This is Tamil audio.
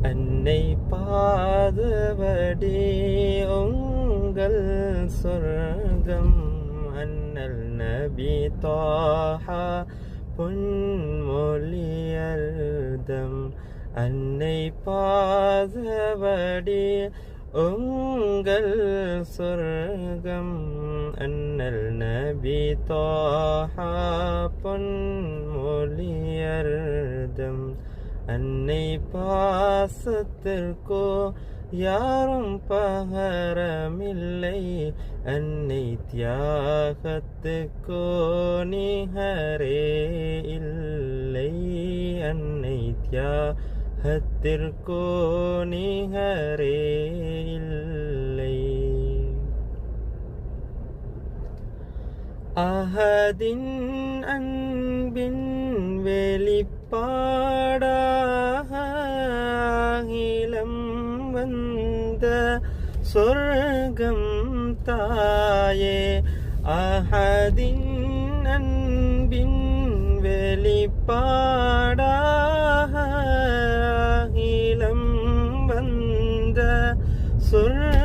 அன்னை பாதவடி உங்கள் சொர்க்கம் அண்ணல் நபி தாஹா பொன்மொழியர்தம் அன்னை பாதவடி உங்கள் சொர்க்கம் அண்ணல் நபி தாஹா பொன்மொழியர்தம் அன்னை பாசத்திற்கோ யாரும் பகரமில்லை அன்னை தியாகத்துக்கோ நிகரே இல்லை அன்னை தியாகத்திற்கோ நிகரே இல்லை அஹதின் அன்பின் வெளிப்பாடாக அகிலம் வந்த சொர்க்கம் தாயே அஹதின் அன்பின் வெளிப்பாடாக அகிலம் வந்த சொர்க்கம்